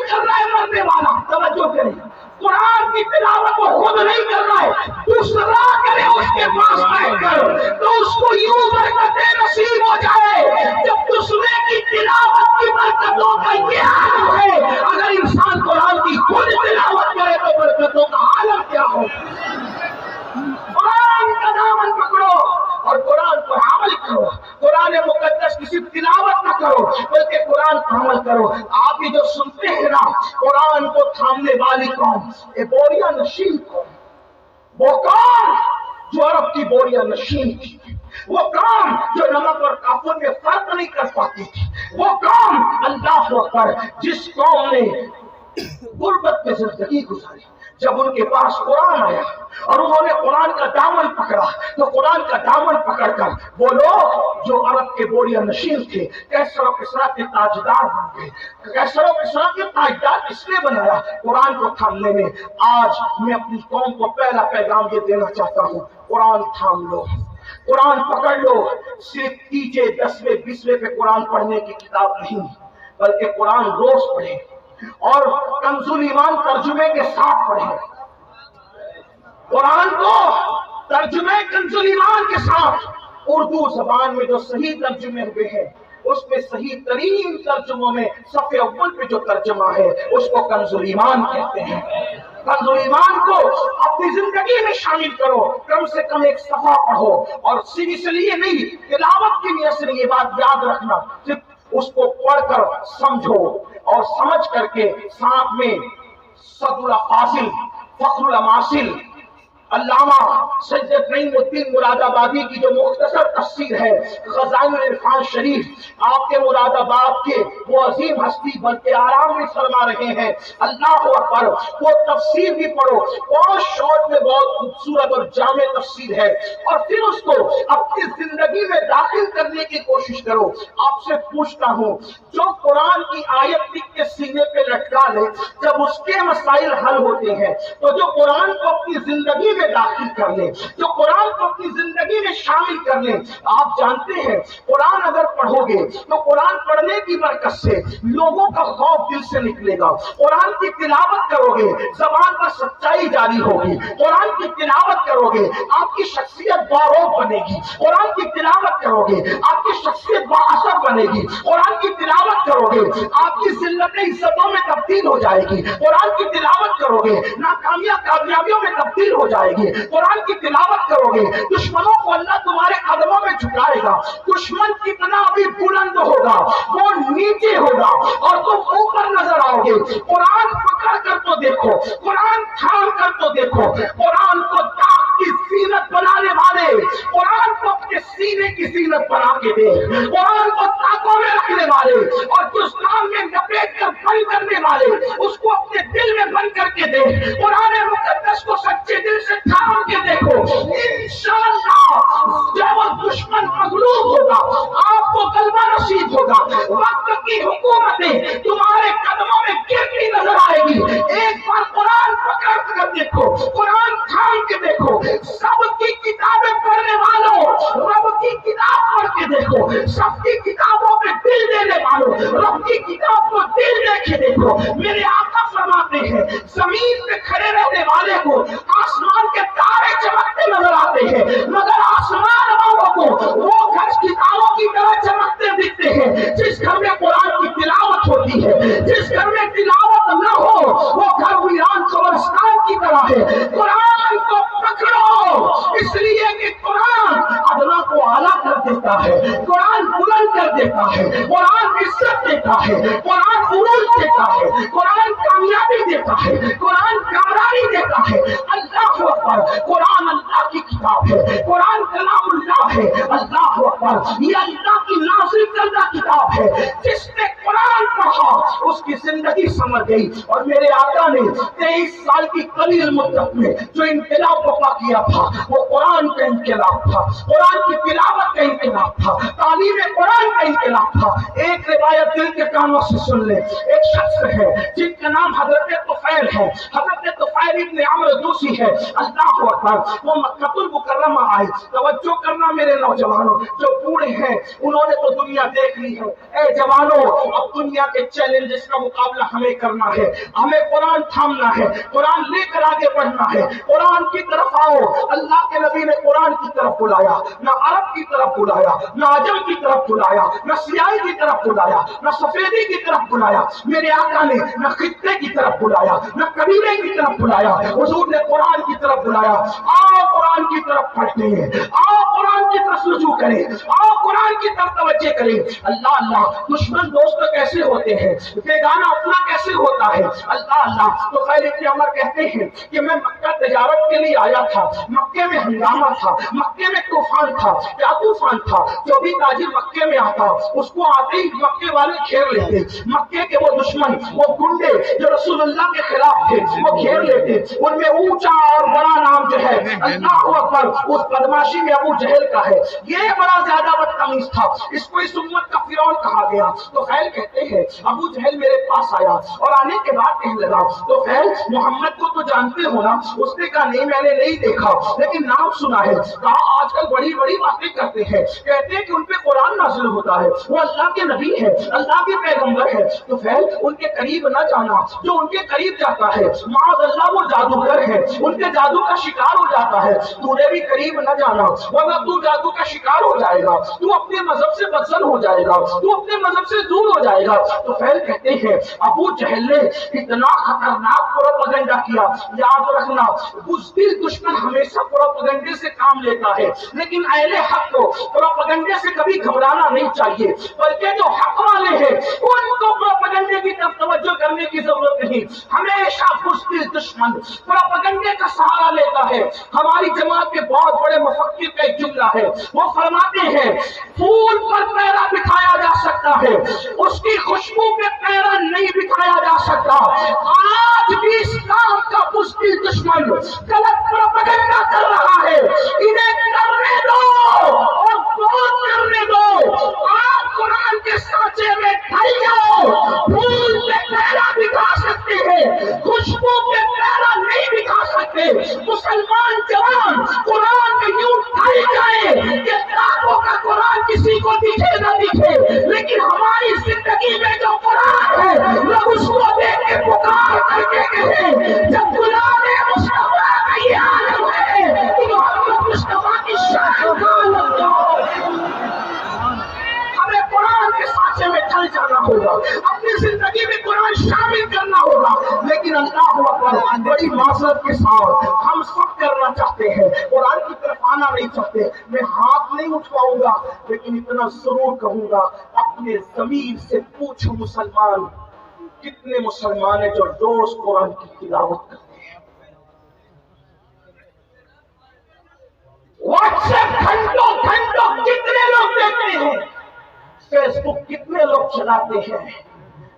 نہیں کر رہا ہے مرنے والا، توجہ کریں، قرآن کی تلاوت وہ خود نہیں کر رہا ہے، دوسرا کرے اس کے پاس بیٹھ کر، تو اس کو یوں برکتیں نصیب ہو جائے۔ جب دوسرے کی تلاوت کی برکتوں کا یہ عالم ہے، اگر انسان قرآن کی خود تلاوت کرے تو برکتوں کا عالم کیا ہو۔ قرآن کا دامن پکڑو اور قرآن پر عمل کرو، قرآن مقدس کی صرف تلاوت نہ کرو بلکہ قرآن پر عمل کرو۔ آپ یہ جو سنتے ہیں نا، قرآن کو تھامنے والی قوم، یہ بوریاں نشین قوم، وہ قوم جو عرب کی بوریاں نشین تھی، وہ قوم جو نمک اور کافر میں فرق نہیں کر پاتی تھی، وہ قوم اللہ اکبر جس قوم نے غربت میں زندگی گزاری، جب ان کے پاس قرآن آیا اور انہوں نے قرآن کا دامن پکڑا تو قرآن کا دامن پکڑ کر وہ لوگ جو عرب کے بوریہ نشین تھے کیسر و کسریٰ کے تاجدار بن گئے۔ کیسر و کسریٰ کے تاجدار کس نے بنایا؟ قرآن کو تھامنے میں۔ آج میں اپنی قوم کو پہلا پیغام یہ دینا چاہتا ہوں، قرآن تھام لو، قرآن پکڑ لو۔ صرف تیجے 10ویں 20ویں پہ قرآن پڑھنے کی کتاب نہیں، بلکہ قرآن روز پڑھیں اور کنز ایمان ترجمے کے ساتھ پڑھیں، قرآن کو ترجمے کنز ایمان کے ساتھ، اردو زبان میں جو صحیح ترجمے ہوئے ہیں اس میں صحیح ترین ترجموں میں صفحے اول پہ جو ترجمہ ہے اس کو کنز ایمان کہتے ہیں۔ کنز ایمان کو اپنی زندگی میں شامل کرو، کم سے کم ایک صفحہ پڑھو، اور صرف اس لیے نہیں، تلاوت کی نیت سے یہ بات یاد رکھنا، صرف اس کو پڑھ کر سمجھو اور سمجھ کر کے ساتھ میں صدر الفاضل فخر الاماثل علامہ سید نعیم الدین مراد آبادی کی جو مختصر تفسیر ہے خزائن العرفان شریف، آپ کے مراد آباد کے وہ عظیم ہستی بلکہ آرام بھی فرما رہے ہیں، اللہ اکبر، وہ تفسیر بھی پڑھو، بہت شارٹ میں بہت خوبصورت اور جامع تفسیر ہے، اور پھر اس کو اپنی زندگی میں داخل کرنے کی کوشش کرو۔ آپ سے پوچھتا ہوں، جو قرآن کی آیت لکھ کے سینے پہ لٹکا لے، جب اس کے مسائل حل ہوتے ہیں تو جو قرآن کو اپنی زندگی میں داخل کر لیں، جو قرآن کو اپنی زندگی میں شامل کر لیں، آپ جانتے ہیں قرآن اگر پڑھو گے تو قرآن پڑھنے کی برکت سے لوگوں کا خوف دل سے نکلے گا، قرآن کی تلاوت کرو گے زبان پر سچائی جاری ہوگی، قرآن کی تلاوت کرو گے آپ کی شخصیت باروب بنے گی، قرآن کی تلاوت کرو گے آپ کی شخصیت بااثر بنے گی، قرآن کی تلاوت کرو گے آپ کی ذلت عزتوں میں تبدیل ہو جائے گی، قرآن کی تلاوت کرو گے ناکامیاں کامیابیوں میں تبدیل ہو جائے گی، قرآن کی تلاوت کرو گے دشمنوں کو اللہ تمہارے قدموں میں جھکائے گا، دشمن کتنا بھی بلند ہوگا وہ نیچے ہوگا اور تم اوپر نظر آؤ گے۔ قرآن پکڑ کر تو دیکھو، قرآن تھام کر تو دیکھو، قرآن کو داغ کی زینت بنانے والے، قرآن کو اپنے سینے کی زینت بنا کے دے، قرآن کو طاقوں میں رکھنے والے اور دشمن میں لپیٹ کر بند کرنے والے اس کو اپنے دل میں بند کر کے دے، قرآن مقدس کو سچے دل سے تھام کے دیکھو، انشاءاللہ جب دشمن مغلوب ہوگا آپ کو غلبہ نصیب ہوگا، وقت کی حکومتیں تمہارے قدموں میں گرتی نظر آئے گی۔ ایک بار قرآن پکڑ کر دیکھو، قرآن تھام کے دیکھو، سب کی کتابیں پڑھنے والوں رب کی کتاب پڑھ کے دیکھو، سب کی کتابوں پہ دل دینے والوں رب کی کتاب کو دل دے کے دیکھو۔ میرے آقا فرماتے ہیں زمین پہ کھڑے رہنے والے کو آسمان کے تارے چمکتے نظر آتے ہیں، مگر آسمان والوں کو وہ گھر ستاروں کی طرح چمکتے دکھتے ہیں۔ جس گھر میں قرآن کی تلاوت ہوتی ہے، جس گھر میں تلاوت نہ ہو وہ گھر ویران قبرستان کی طرح ہے۔ قرآن کو پکڑو، اس لیے کہ قرآن ادنا کو اعلیٰ کر دیتا ہے، قرآن بلند کر دیتا ہے، قرآن عزت دیتا ہے، قرآن عروج دیتا ہے، قرآن کامیابی دیتا ہے، قرآن کامرانی دیتا ہے۔ اللہ اکبر، قرآن اللہ کی کتاب ہے، قرآن کلام اللہ ہے، اللہ اکبر، یہ اللہ کی نازل کردہ کتاب ہے۔ جس نے قرآن پڑھا اس کی زندگی سمجھ گئی۔ اور میرے آقا نے 23 سال کی قلیل مدت میں جو انقلاب وقع کیا تھا وہ قرآن کا انقلاب تھا، قرآن کی تلاوت کا انقلاب تھا، تعلیم قرآن کا انقلاب تھا۔ ایک روایت دل کے کانوں سے سن لیں، ایک شخص ہے جن کا کا نام حضرت طفیل ہے، حضرت طفیل ابن عمرو دوسی ہے۔ اللہ اکبر، وہ مکہ المکرمہ آئے۔ توجہ کرنا میرے نوجوانوں، جو بوڑھے ہیں انہوں نے تو دنیا دیکھ لی ہے، اے جوانوں اب دنیا کے چیلنجز کا مقابلہ ہمیں کرنا ہے، ہمیں قرآن تھامنا ہے، قرآن لے کر آگے بڑھنا ہے۔ قرآن کی طرف آؤ، اللہ کے نبی نے قرآن کی طرف بلایا، نہ عرب کی طرف بلایا، نہ عجم کی طرف بلایا، نہ سیاہی کی طرف بلایا، نہ سفیدی کی طرف بلایا۔ میرے آقا نے نہ خطے کی طرف بلایا، نہ قبیلے کی طرف بلایا، حضور نے قرآن کی طرف بلایا۔ آؤ قرآن کی طرف پڑھتے ہیں، آؤ قرآن کی طرف رجوع کریں، آؤ قرآن کی طرف توجہ کریں۔ اللہ اللہ، دشمن دوست کیسے ہوتے ہیں، بیگانہ اپنا کیسے ہوتا ہے۔ اللہ اللہ، تو خیر ابن عمر کہتے ہیں کہ میں مکہ تجارت کے لیے آیا تھا، مکے میں ہنگامہ تھا، مکے میں طوفان تھا۔ کیا طوفان تھا؟ جو بھی تاجر مکے میں آتا اس کو آتے ہی مکے والے گھیر لیتے، مکے کے وہ دشمن، وہ گنڈے جو رسول اللہ کے خلاف تھے وہ گھیر لیتے۔ ان میں اونچا اور بڑا نام جو ہے اللہ اکبر اس بدماشی میں ابو جہل کا ہے۔ یہ بڑا زیادہ بدتمیز تھا، اس کو اس امت کا فرعون کہا گیا۔ تو خیر کہتے ہیں ابو جہل میرے پاس آیا اور آنے کے بعد کہنے لگا، تو خیر محمد کو تو جانتے ہو نا؟ اس نے کہا نہیں میں نے نہیں دیکھا لیکن نام سنا ہے۔ کہا آج کل بڑی بڑی باتیں کرتے ہیں، کہتے ہیں کہ ان پہ قرآن نازل ہوتا ہے، وہ اللہ کے نبی ہے، اللہ کے پیغمبر ہے۔ تو خیر ان کے قریب نہ جانا، جو ان کے قریب جاتا ہے معاذ اللہ وہ جادوگر ہے، ان کے جادو کا شکار ہو جاتا ہے۔ تو نے بھی قریب نہ جانا ورنہ تو جادو کا شکار ہو جائے گا، تو اپنے مذہب سے بدزن ہو جائے گا، تو اپنے مذہب سے دور ہو جائے گا۔ تو خیر کہتے ہیں ابو جہل نے اتنا خطرناک پروپیگنڈا کیا۔ یاد رکھنا بزدل دشمن ہمیشہ پروپیگنڈے سے کام لیتا ہے، لیکن اہل حق کو پروپیگنڈے سے کبھی گھبرانا نہیں چاہیے، بلکہ جو حق والے ہیں ان کو پروپیگنڈے کی طرف توجہ کرنے کی ضرورت نہیں۔ ہمیشہ بزدل دشمن پروپیگنڈے کا سہارا لیتا ہے۔ ہماری جماعت کے بہت بڑے مفکر کا ایک جملہ ہے، وہ فرماتے ہیں پھول پر پیرا بٹھایا جا سکتا ہے، اس کی خوشبو پہ پیرا نہیں بٹھایا جا سکتا۔ آج بھی اسلام کا بزدل دشمن غلط پروپیگنڈا کر رہا ہے، انہیں کرنے دو اور بہت کرنے دو۔ آپ قرآن کے سانچے میں ڈھل جاؤ، پھول پہ پیرا بٹھا سکتے ہیں، خوشبو پہ پیرا نہیں بٹھا سکتے۔ مسلمان جوان قرآن میں یوں ڈھل جائے کہ کتابوں کا قرآن کسی کو دکھے نہ دکھے، لیکن ہماری زندگی میں جو قرآن ہے لوگ اس کو دیکھ کے پکار کر کے کہیں جب غلام مصطفیٰ کا یہ عالم ہے تو محمد مصطفیٰ کی شان کا عالم جاؤ۔ ہمیں قرآن کے سانچے میں ڈھل جانا ہوگا، اپنی زندگی میں قرآن شامل کرنا ہوگا، لیکن اللہ اکبر بڑی معذرت کے ساتھ ہم سب کرنا چاہتے ہیں، قرآن کی طرف آنا نہیں چاہتے۔ میں ہاتھ نہیں اٹھاؤں گا لیکن اتنا ضرور کہوں گا اپنے ضمیر سے پوچھو مسلمان کتنے مسلمان ہیں جو روز قرآن کی تلاوت کرتے ہیں؟ واٹس ایپ گھنٹوں گھنٹوں کتنے لوگ دیکھتے ہیں؟ فیس بک کتنے لوگ چلاتے ہیں؟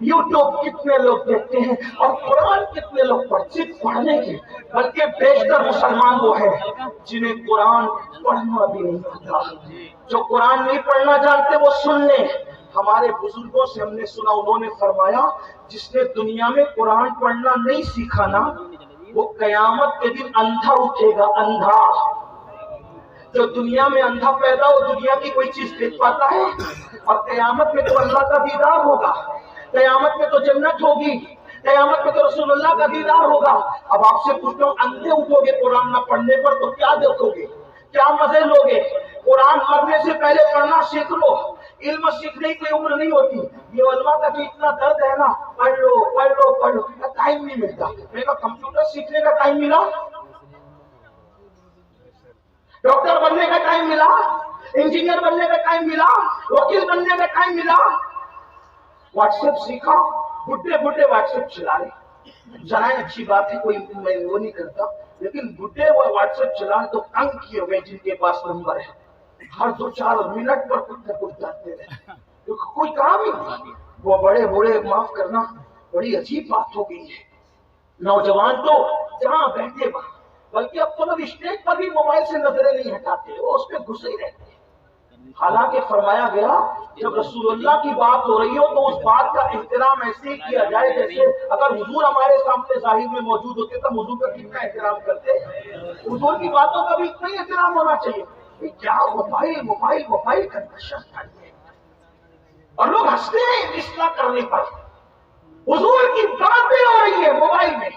یوٹیوب کتنے لوگ دیکھتے ہیں؟ اور قرآن کتنے لوگ صرف پڑھنے کے بلکہ بیشتر مسلمان وہ ہیں جنہیں قرآن پڑھنا بھی نہیں آتا۔ جو قرآن نہیں پڑھنا جانتے وہ سن لیں۔ ہمارے بزرگوں سے ہم نے سنا، انہوں نے فرمایا جس نے دنیا میں قرآن پڑھنا نہیں سیکھا نا وہ قیامت کے دن اندھا اٹھے گا، اندھا۔ جو دنیا میں اندھا پیدا ہو دنیا کی کوئی چیز دیکھ پاتا ہے؟ اور قیامت میں تو اللہ کا دیدار ہوگا، قیامت میں تو جنت ہوگی، قیامت میں تو رسول اللہ کا دیدار ہوگا۔ اب آپ سے پوچھتا ہوں اندھے اٹھو گے قرآن نہ پڑھنے پر تو کیا دیکھو گے، کیا مزے لوگے؟ قرآن پڑھنے سے پہلے پڑھنا سیکھ لو، علم سیکھنے کی عمر نہیں ہوتی۔ یہ علماء کا جو اتنا درد ہے نا، پڑھ لو پڑھ لو پڑھ لو، ٹائم نہیں ملتا۔ میں کہا کمپیوٹر سیکھنے کا ٹائم ملا، ڈاکٹر بننے کا ٹائم ملا، انجینئر بننے کا ٹائم ملا، وکیل بننے کا ٹائم ملا۔ واٹس ایپ سیکھا، بڈھے بڈھے واٹس ایپ چلا رہے، چلائیں اچھی بات ہے، کوئی میں وہ نہیں کرتا، لیکن بڈھے وہ واٹس ایپ چلائیں تو تنگ کیے ہوئے جن کے پاس نمبر ہے، ہر 2-4 منٹ پر کچھ نہ کچھ جاتے رہے، کوئی کام ہی نہیں۔ وہ بڑے بوڑھے معاف کرنا بڑی عجیب بات ہو گئی ہے۔ نوجوان تو جہاں بیٹھے وہاں، بلکہ اب تو لوگ اسٹیج پر بھی موبائل سے نظریں نہیں ہٹاتے، وہ اس پہ گھسے ہی رہتے ہیں۔ حالانکہ فرمایا گیا جب رسول اللہ کی بات ہو رہی ہو تو اس بات کا احترام ایسے کیا جائے جیسے اگر حضور ہمارے سامنے ظاہر میں موجود ہوتے تو حضور کا کتنا احترام کرتے. حضور کی باتوں کا بھی اتنا ہی احترام ہونا چاہیے. کیا موبائل موبائل موبائل کا نشہ ہے اور لوگ ہنستے ہیں اصلاح کرنے پر. حضور کی باتیں ہو رہی ہے موبائل میں،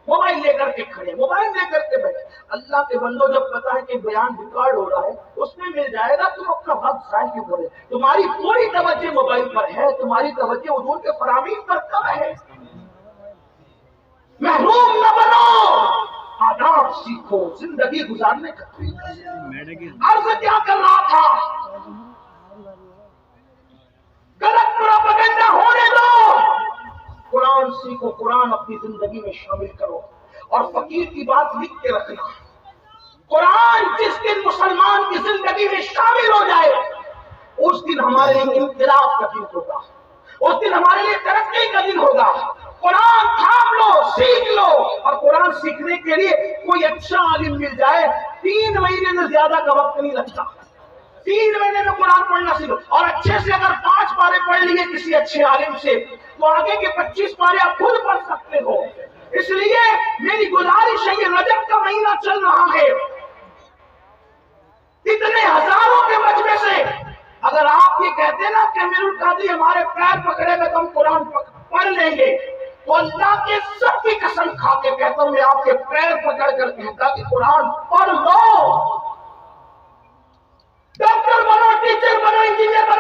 موبائل لے کر کے کھڑے، موبائل لے کر کے بیٹھے. اللہ کے بندوں جب پتا ہے کہ بیان ریکارڈ ہو رہا ہے اس میں مل جائے گا، تم اپنا وقت ضائع کیوں کرے؟ تمہاری پوری توجہ موبائل پر ہے، تمہاری توجہ حضور کے فرامین پر کم ہے. محروم نہ بنو، آداب سیکھو زندگی گزارنے کا. عرض کیا کر رہا تھا، غلط پروپیگنڈا ہونے دو، قرآن سیکھو، قرآن اپنی زندگی میں شامل کرو. اور فقیر کی بات لکھ کے رکھنا، قرآن جس دن مسلمان کی زندگی میں شامل ہو جائے اس دن ہمارے لیے انقلاب کا دن ہوگا، اس دن ہمارے لیے ترقی کا دن ہوگا. قرآن تھام لو، سیکھ لو. اور قرآن سیکھنے کے لیے کوئی اچھا عالم مل جائے 3 مہینے میں زیادہ کا وقت نہیں لگتا. 3 مہینے میں قرآن پڑھنا سیکھو. اور اچھے سے اگر 5 پارے پڑھ لیے کسی اچھے عالم سے تو آگے کے 25 پارے آپ خود پڑھ سکتے ہو. اس لیے میری گزارش ہے، یہ رجب کا مہینہ چل رہا ہے، اتنے ہزاروں کے مجمع سے اگر آپ یہ کہتے نا کہ امیر القادری ہمارے پیر پکڑے میں تو ہم قرآن پڑھ لیں گے، تو اللہ کے سب کی قسم کھا کے کہتا ہوں میں آپ کے پیر پکڑ کر کہتا کہ قرآن پڑھ لو. ڈاکٹر بنو، ٹیچر بنو، انجینئر